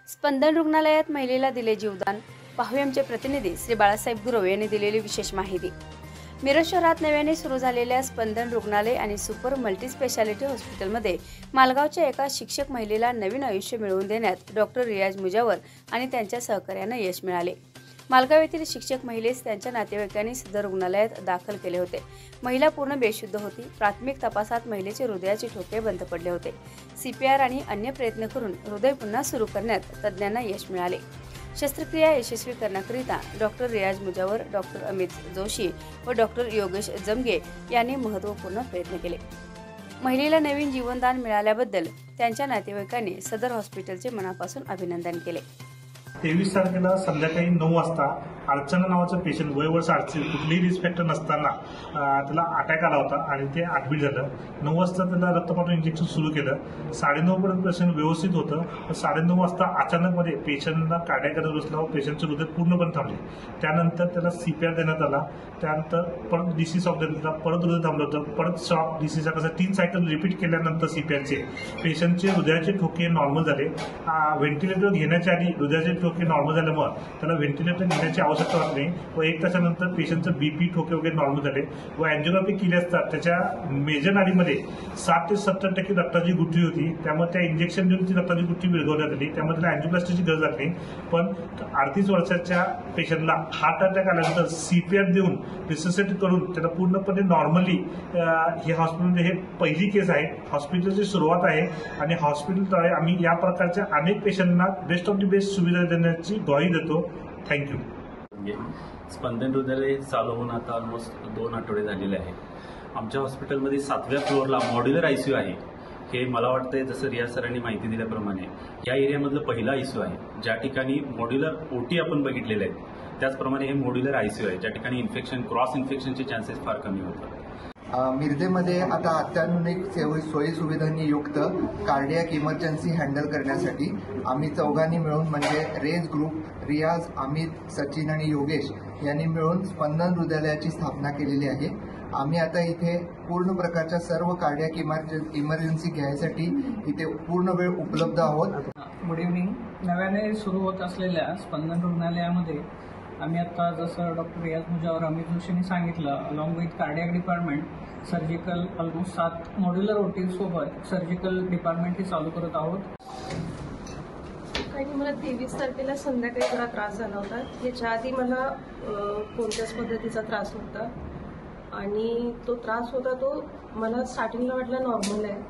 स्पंदन रुग्णालयात महिलेला दिले जीवदान। पाहूया आमचे प्रतिनिधी श्री बाळासाहेब गुरव यांनी दिलेली विशेष माहिती। मिरज शहरात नव्याने सुरू झालेल्या स्पंदन रुग्णालय आणि सुपर मल्टी स्पेशालिटी हॉस्पिटलमध्ये मालगावच्या एका शिक्षक महिलेला नवीन आयुष्य मिळवून देण्यात डॉक्टर रियाज मुजावर आणि त्यांच्या सहकार्याने यश मिळाले। मालगाव येथील शिक्षक महिलेस त्यांच्या नातेवाईकांनी सदर रुग्णालयात दाखल केले होते। महिला पूर्ण बेशुद्ध होती। प्राथमिक तपासात महिलेचे हृदयाचे ठोके बंद पडले होते। CPR आणि अन्य प्रयत्न करून हृदय पुन्हा सुरू करण्यात तज्ञांना यश मिळाले। शस्त्रक्रिया यशस्वी करण्याकरिता डॉक्टर रियाज मुजावर, डॉक्टर अमित जोशी व डॉक्टर योगेश जमगे यांनी महत्त्वपूर्ण प्रयत्न केले। महिलेला नवीन जीवनदान मिळाल्याबद्दल त्यांच्या नातेवाईकांनी सदर हॉस्पिटलचे मनापासून अभिनंदन केले। 23 तारखेला संध्याकाळी 9 वाजता अर्चना नावाचा पेशंट वय वर्ष 8 कुठलीही रिस्क फॅक्टर नसताना त्याला अटॅक आला होता आणि ते ॲडमिट झालं। 9 वाजता त्याला रक्तपाठव इंजेक्शन सुरू केलं। 9:30 पर्यंत पेशंट व्यवस्थित होतं। 9:30 वाजता अचानकमध्ये पेशंटला कार्डियाक अरेस्ट बसला व पेशंटचे हृदय पूर्णपणे थांबले। त्यानंतर त्याला CPR देण्यात आला। त्यानंतर परत DC शॉक देण्यात आला। परत हृदय थांबलं होतं। परत शॉक DCचा कसा 3 सायकल रिपीट केल्यानंतर CPRचे पेशंटचे हृदयाचे ठोके नॉर्मल झाले। व्हेंटिलेटर घेण्याच्या आधी हृदयाचे ठोके नॉर्मल झाल्यामुळे त्याला व्हेंटिलेटर घेण्याची आवश्यकता वाटत नाही व 1 तासानंतर पेशंटचं BP ठोके वगैरे नॉर्मल झाले व अँजिओग्राफी केली असता त्याच्या मेजर नाडीमध्ये 60 ते 70% रक्ताची गुठळी होती। त्यामुळे त्या इंजेक्शन देऊन ती रक्ताची गुठळी विरघळण्यात आली। त्यामुळे त्याला अँजिओप्लास्टीची गरज लागली। पण 38 वर्षाच्या पेशंटला हार्ट अटॅक आल्यानंतर CPR देऊन रिससिटेट करून त्याला पूर्णपणे नॉर्मली हे हॉस्पिटलमध्ये हे पहिली केस आहे। हॉस्पिटलची सुरुवात आहे आणि हॉस्पिटलद्वारे आम्ही या प्रकारच्या अनेक पेशंटना बेस्ट ऑफ द बेस्ट सुविधा देण्याची ग्वाही देतो। थँक्यू। स्पंदन रुग्णालय चालू होऊन आता ऑलमोस्ट 2 आठवडे झालेले आहे। आमच्या हॉस्पिटलमध्ये 7व्या फ्लोअरला मॉड्युलर ICU आहे। हे मला वाटतंय जसं रियाज सरांनी माहिती दिल्याप्रमाणे या एरियामधलं पहिला ICU आहे ज्या ठिकाणी मॉड्युलर OT आपण बघितलेले आहेत। त्याचप्रमाणे हे मॉड्युलर ICU आहे ज्या ठिकाणी क्रॉस इन्फेक्शनचे चान्सेस फार कमी होतात। मिरजेमध्ये आता अत्याधुनिक सोयी सुविधांनी युक्त कार्डियाक इमर्जन्सी हँडल करण्यासाठी आम्ही चौघांनी मिळून म्हणजे रेज ग्रुप, रियाज, अमित, सचिन आणि योगेश यांनी मिळून स्पंदन रुग्णालयाची स्थापना केलेली आहे। आम्ही आता इथे पूर्ण प्रकारच्या सर्व कार्डियाक इमर्जन्सी घ्यायसाठी इथे पूर्ण वेळ उपलब्ध आहोत। Good evening. नव्याने सुरू होत असलेल्या स्पंदन रुग्णालयामध्ये आम्ही आता जसं डॉक्टर रियाज मुजावर, अमित जोशींनी सांगितलं, along with cardiac department, surgical almost 7 modular OT सोबत सर्जिकल डिपार्टमेंटही चालू करत आहोत। आणि मला 23 तारखेला संध्याकाळी थोडा त्रास झाला होता। याच्या आधी मला कोणत्याच पद्धतीचा त्रास नव्हता आणि तो त्रास होता तो मला स्टार्टिंगला वाटला नॉर्मल आहे,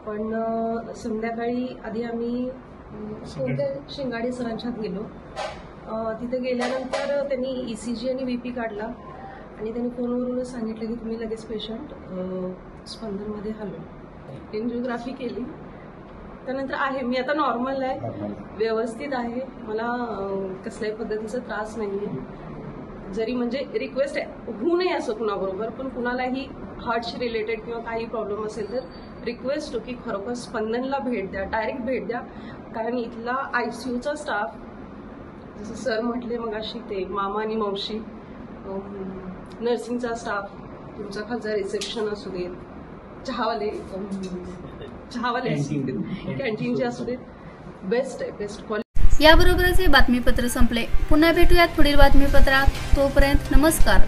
पण संध्याकाळी आधी आम्ही कोणत्या शिंगाडे सरांच्यात गेलो। तिथे गेल्यानंतर त्यांनी ECG आणि BP काढला आणि त्यांनी फोनवरूनच सांगितलं की तुम्ही लगेच पेशंट स्पंदनमध्ये हलवा। एन्जिओग्राफी केली। त्यानंतर आहे, मी आता नॉर्मल आहे, व्यवस्थित आहे, मला कसल्याही पद्धतीचा त्रास नाही आहे। जरी म्हणजे रिक्वेस्ट आहे होऊ नये असं कुणाबरोबर, पण कुणालाही हार्टशी रिलेटेड किंवा काही प्रॉब्लेम असेल तर रिक्वेस्ट हो की खरोखर स्पंदनला भेट द्या, डायरेक्ट भेट द्या। कारण इथला ICUचा स्टाफ, जसं सर म्हटले मगाशी, ते मामा आणि मावशी, नर्सिंगचा स्टाफ, तुमचा खालचा रिसेप्शन असू देत, चहावाले असू देत, कॅन्टीनचे असू देत, बेस्ट आहे, बेस्ट क्वालिटी। याबरोबरच हे बातमीपत्र संपले। पुन्हा भेटूयात पुढील बातमीपत्रात। तोपर्यंत नमस्कार।